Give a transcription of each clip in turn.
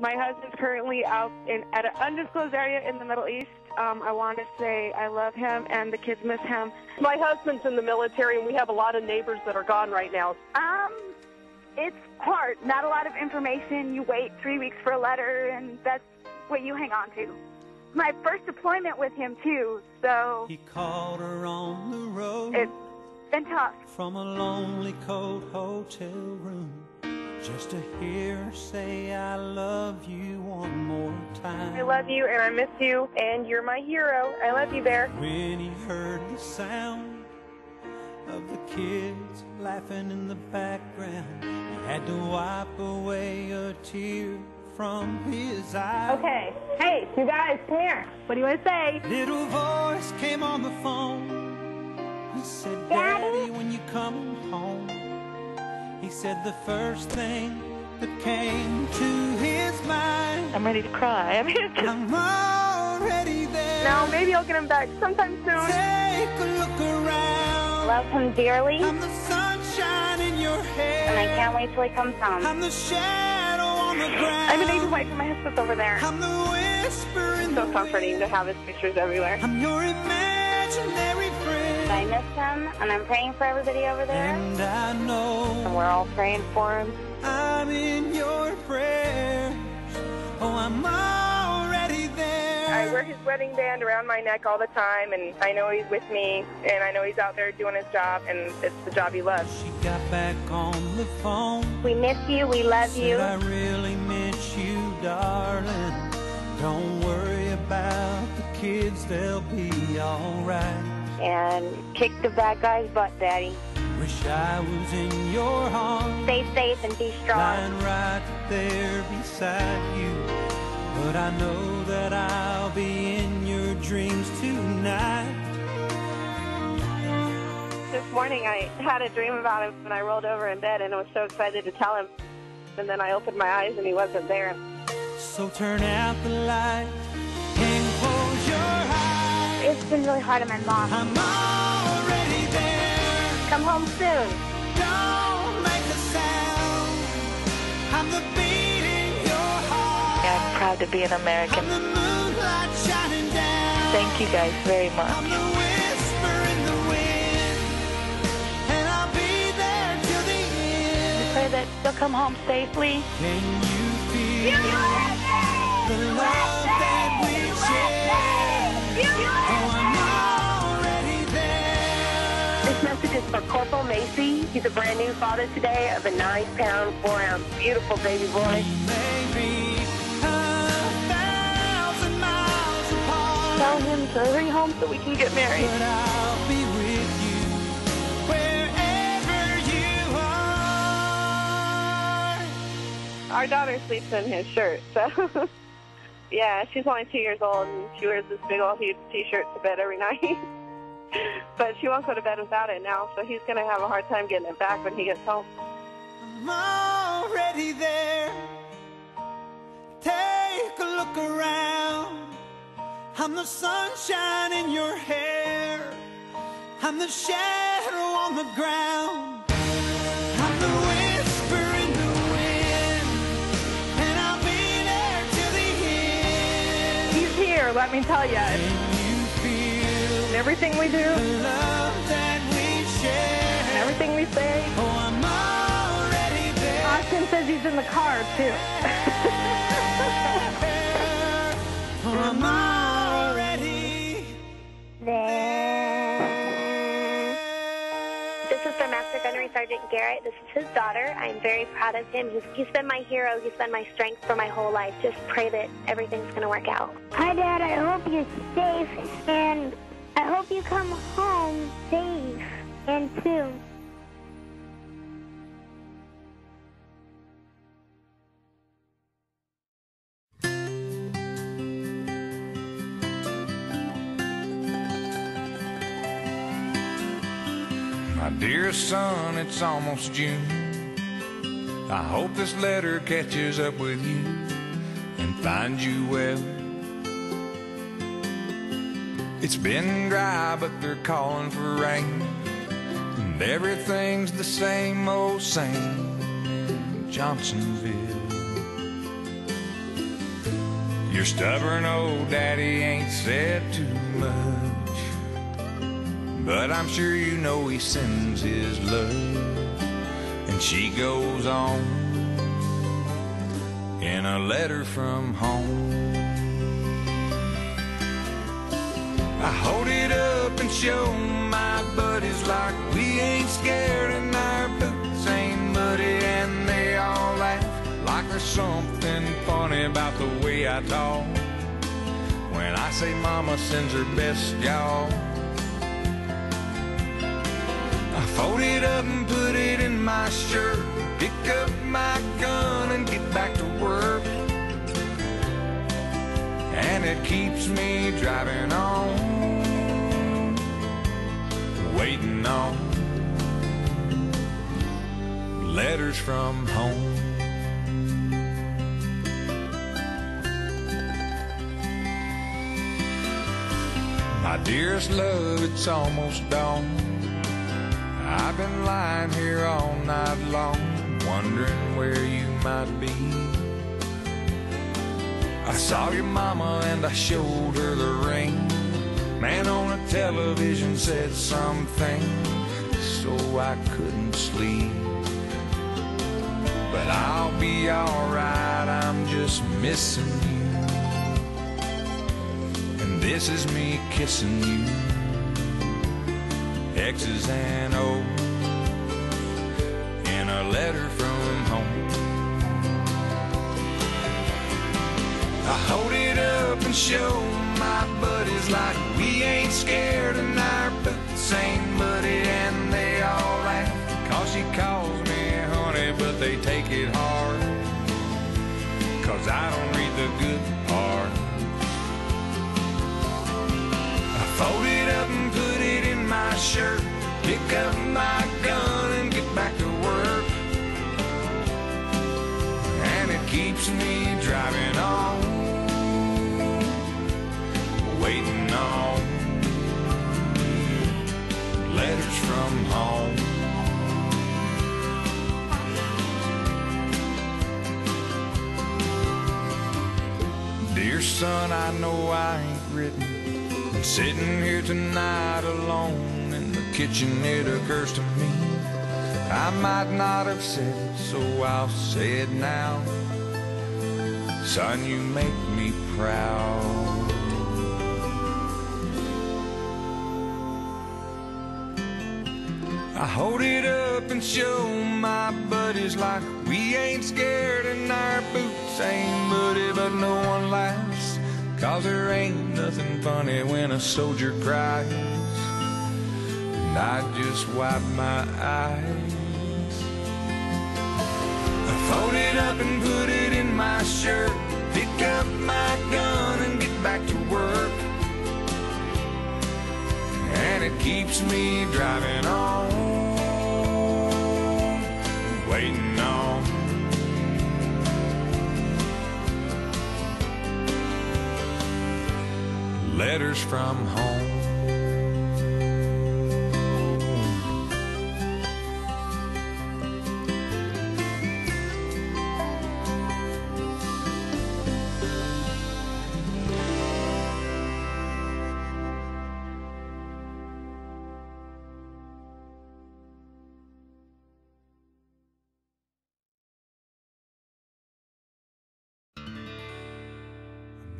My husband's currently out at an undisclosed area in the Middle East. I want to say I love him and the kids miss him. My husband's in the military and we have a lot of neighbors that are gone right now. It's hard. Not a lot of information. You wait 3 weeks for a letter and that's what you hang on to. My first deployment with him too, so he called her on the road. It's been tough. From a lonely cold hotel room, just to hear her say I love you one more time. I love you and I miss you and you're my hero. I love you, Bear. When he heard the sound of the kids laughing in the background, he had to wipe away a tear from his eye. Okay, hey, you guys, come here. What do you want to say? Little voice came on the phone. He said, Daddy, when you come home. He said the first thing that came to his mind. I'm ready to cry. I'm already there. No, maybe I'll get him back sometime soon. Take a look around. Love him dearly, I'm the sunshine in your hair. and I can't wait till he comes home. I'm the shadow on the ground. I'm an age wife and my husband's over there. I'm the whisper in So the comforting wind. to have his pictures everywhere. I'm your imaginary friend. I miss him, and I'm praying for everybody over there. And I know And we're all praying for him. I'm in your prayers. Oh, I'm already there. I wear his wedding band around my neck all the time, and I know he's with me, and I know he's out there doing his job, and it's the job he loves. She got back on the phone. We miss you. We love you. Said I really miss you, darling. Don't worry about the kids, they'll be alright. And kick the bad guy's butt, Daddy. Wish I was in your arms, Stay safe and be strong. lying right there beside you. But I know that I'll be in your dreams tonight. This morning I had a dream about him, and I rolled over in bed, and I was so excited to tell him. And then I opened my eyes, and he wasn't there. So turn out the light and close your eyes. It's been really hard on my mom. I'm already there. Come home soon. Don't make a sound. I'm the beat in your heart. I'm proud to be an American. I'm the moonlight shining down. Thank you guys very much. I'm the whisper in the wind. And I'll be there till the end. Pray that you'll come home safely. Can you feel the love that we share? Oh, I'm already there. This message is for Corporal Macy. He's a brand new father today of a 9-pound, 4-ounce, beautiful baby boy. Maybe 1,000 miles apart. Tell him to hurry home so we can get married. But I'll be with you wherever you are. Our daughter sleeps in his shirt, so yeah, she's only 2 years old, and she wears this big old huge T-shirt to bed every night. But she won't go to bed without it now, so he's going to have a hard time getting it back when he gets home. I'm already there. Take a look around. I'm the sunshine in your hair. I'm the shadow on the ground. I'm the whisper in the wind. And I'll be there till the end. He's here, let me tell you. Can you feel Everything we do, the love that we share? and everything we say. Oh, I'm already there. Austin says he's in the car, too. Oh, I'm already There. This is for Master Gunnery Sergeant Garrett. This is his daughter. I'm very proud of him. He's been my hero. He's been my strength for my whole life. Just pray that everything's going to work out. Hi, Dad. I hope you're safe, and I hope you come home safe and soon. My dear son, it's almost June. I hope this letter catches up with you and finds you well. It's been dry, but they're calling for rain, and everything's the same old same in Johnsonville. Your stubborn old daddy ain't said too much, but I'm sure you know he sends his love. And she goes on in a letter from home. I hold it up and show my buddies like we ain't scared and our boots ain't muddy, and they all laugh like there's something funny about the way I talk when I say mama sends her best, y'all. I fold it up and put it in my shirt, pick up my gun and get back to work, and it keeps me driving on, waiting on letters from home. My dearest love, it's almost dawn. I've been lying here all night long, wondering where you might be. I saw your mama and I showed her the ring. Man on the television said something, so I couldn't sleep. But I'll be alright, I'm just missing you. And this is me kissing you, X's and O's, in a letter from home. I hold it up and show my buddies like we ain't scared and our boots ain't muddy, and they all laugh 'cause she calls me honey, but they take it hard 'cause I don't read the good part. I fold it up and put it in my shirt, pick up my gun and get back to work, and it keeps me driving on, waiting on letters from home. Dear son, I know I ain't written, I'm sitting here tonight alone in the kitchen. It occurs to me I might not have said it, so I'll say it now. Son, you make me proud. I hold it up and show my buddies like we ain't scared and our boots ain't muddy, but no one laughs 'cause there ain't nothing funny when a soldier cries. And I just wipe my eyes. I fold it up and put it in my shirt, pick up my gun and get back to work, and it keeps me driving on, waiting on letters from home.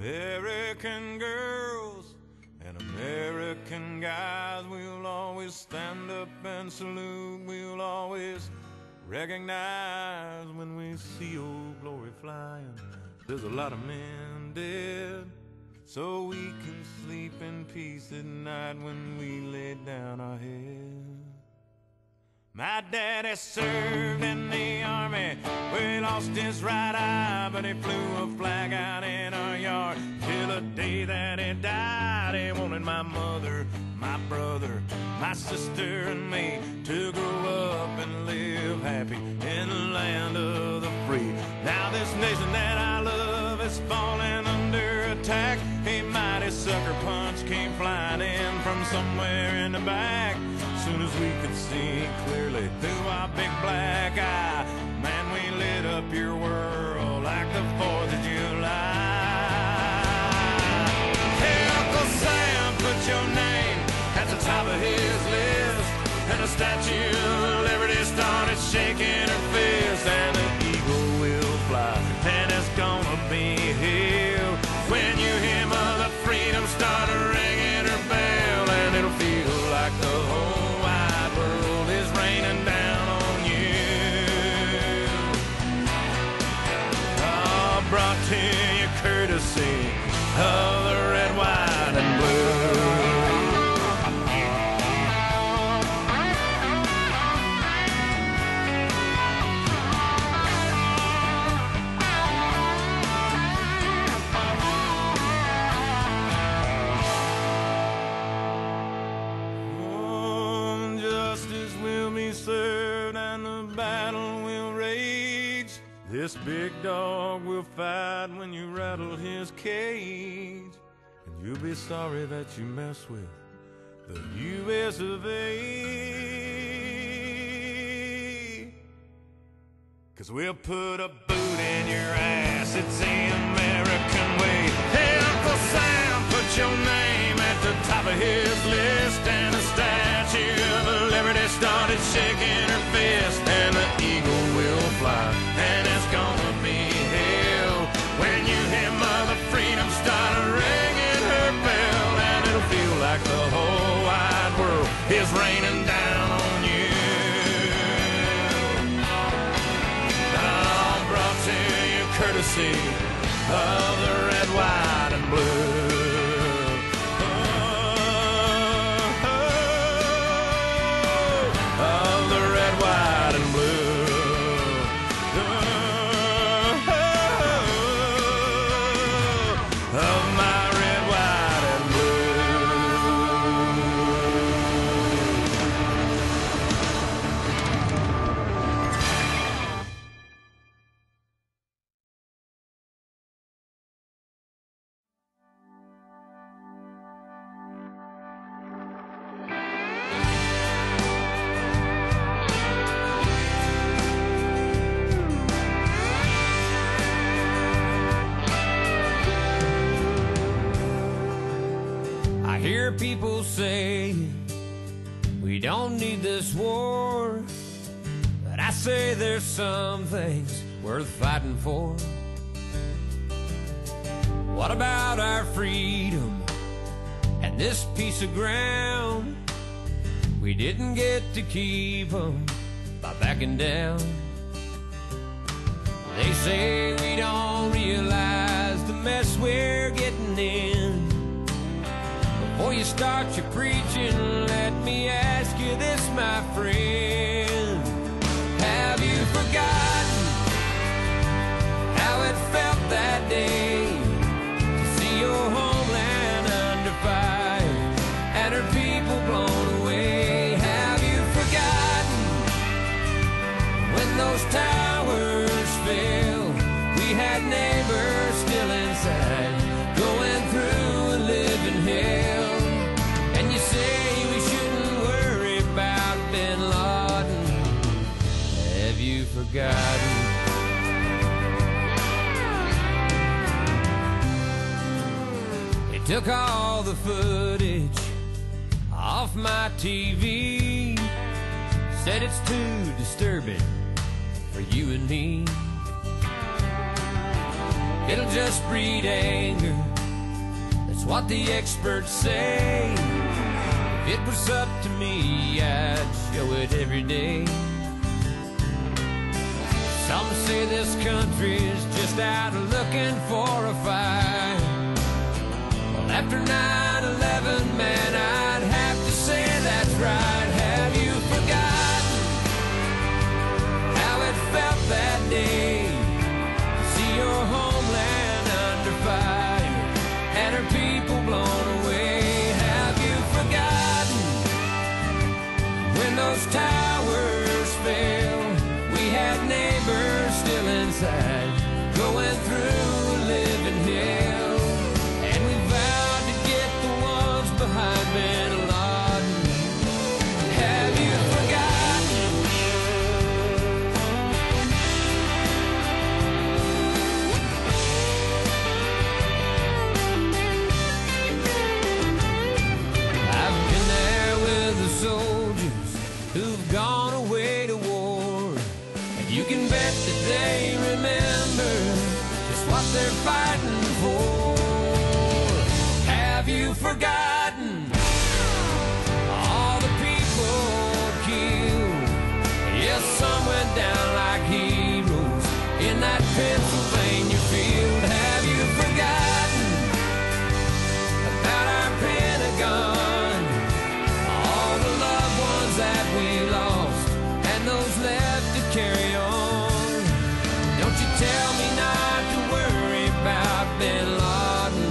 American girls and American guys, we'll always stand up and salute. We'll always recognize when we see old glory flying. There's a lot of men dead, so we can sleep in peace at night when we lay down our head. My daddy served in the army, where he lost his right eye, but he flew a flag out in our yard till the day that he died. He wanted my mother, my brother, my sister and me to grow up and live happy in the land of the free. Now this nation that I love is falling under attack. A mighty sucker punch came flying in from somewhere in the back. Soon as we could see clearly through our big black eye, man, we lit up your world like the 4th of July. Statue of Liberty started shaking her fist, and the eagle will fly, and it's gonna be hell when you hear Mother Freedom start ringing her bell, and it'll feel like the whole wide world is raining down on you. Oh, brought to you courtesy of the red, white, and blue. Served and the battle will rage. This big dog will fight when you rattle his cage, and you'll be sorry that you mess with the U.S. of A. 'Cause we'll put a boot in your ass, it's the American way. Hey, Uncle Sam, put your name at the top of his list, and the Statue of Liberty started shaking her fist, and the eagle will fly, and it's gonna be hell when you hear Mother Freedom start ringing her bell, and it'll feel like the whole wide world is raining down on you. All brought to you courtesy of the red, white, and blue. People say we don't need this war, but I say there's some things worth fighting for. What about our freedom and this piece of ground? We didn't get to keep them by backing down. They say we don't realize the mess we're getting in. Before you start your preaching, let me ask you this, my friend. Have you forgotten how it felt that day to see your homeland under fire and her people blown away? Have you forgotten when those towers fell? We had neighbors still inside, going through a living hell. You say we shouldn't worry about Bin Laden. Have you forgotten? They took all the footage off my TV, said it's too disturbing for you and me. It'll just breed anger, that's what the experts say. If it was up to me, I'd show it every day. Some say this country's just out looking for a fight. Well, after 9/11, man, I'd have to say that's right. Have you forgotten how it felt that day to see your homeland under fire and her people blown away? Have you forgotten when those towers fell? We had neighbors still inside, going through a living hell, and we vowed to get the they're fighting for. Have you forgotten all the people killed? Yes, some went down like heroes in that Pennsylvania field. Have you forgotten about our Pentagon? All the loved ones that we lost and those left to carry on. Don't you tell me not to worry about Bin Laden.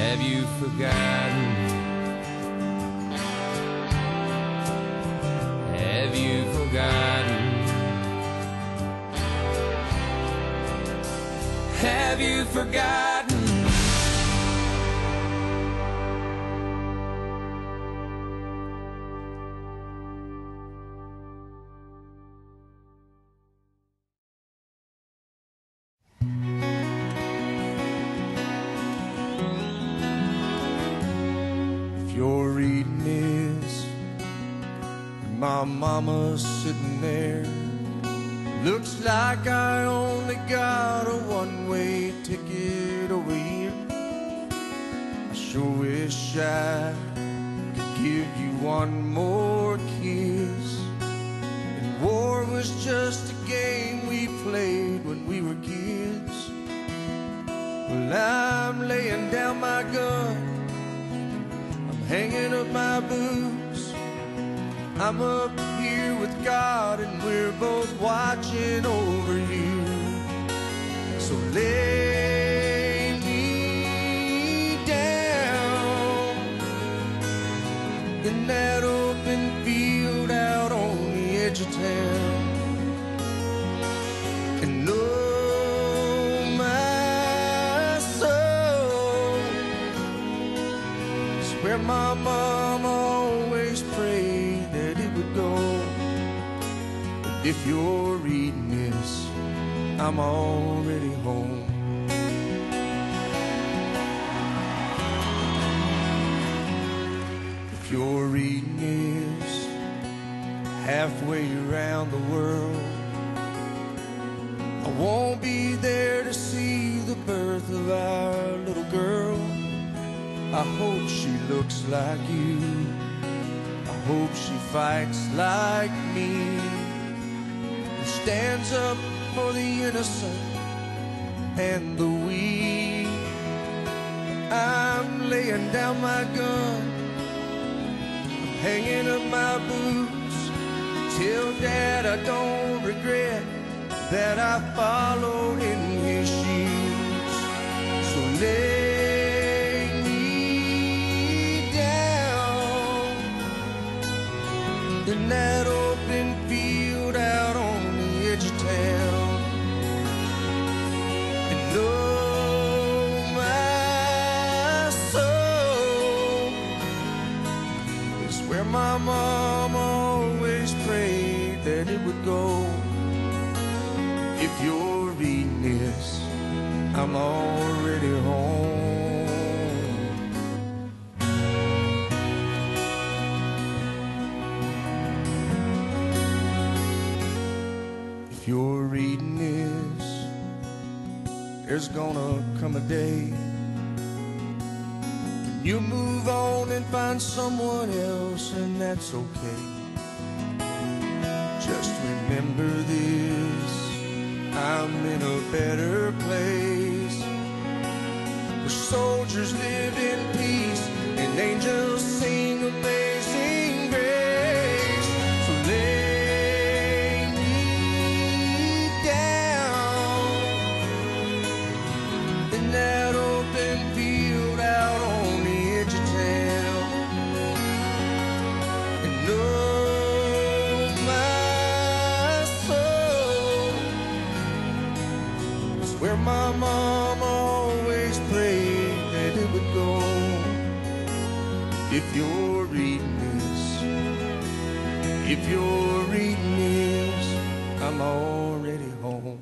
Have you forgotten? Have you forgotten? Have you forgotten? If you're reading this, my mama's sitting there. Looks like I only got a one-way ticket over here. I sure wish I could give you one more kiss. And war was just a game we played when we were kids. Well, I'm laying down my gun, I'm hanging up my boots. I'm up here with God and we're both watching over you. So lay me down in that open field out on the edge of town. And oh my soul, it's where my mama always prayed that it would go. But if you're reading this, I'm already home. If you're reading this, halfway around the world, I won't be there to see the birth of our little girl. I hope she looks like you, I hope she fights like me, and stands up for the innocent and the weak. I'm laying down my gun, I'm hanging up my boots. Tell Dad I don't regret that I followed in his shoes. So lay me down in that open field out on the edge of town. And oh my soul, it's where my mom always prayed that it would go. If you're reading this, I'm already home. If you're reading this, there's gonna come a day when you move on and find someone else, and that's okay. Just remember this, I'm in a better place, where soldiers live in peace and angels sing amazing grace. So lay me down in that open field out on the edge of town. And oh my soul, where my mom always prayed that it would go. If you're reading this, if you're reading this, I'm already home.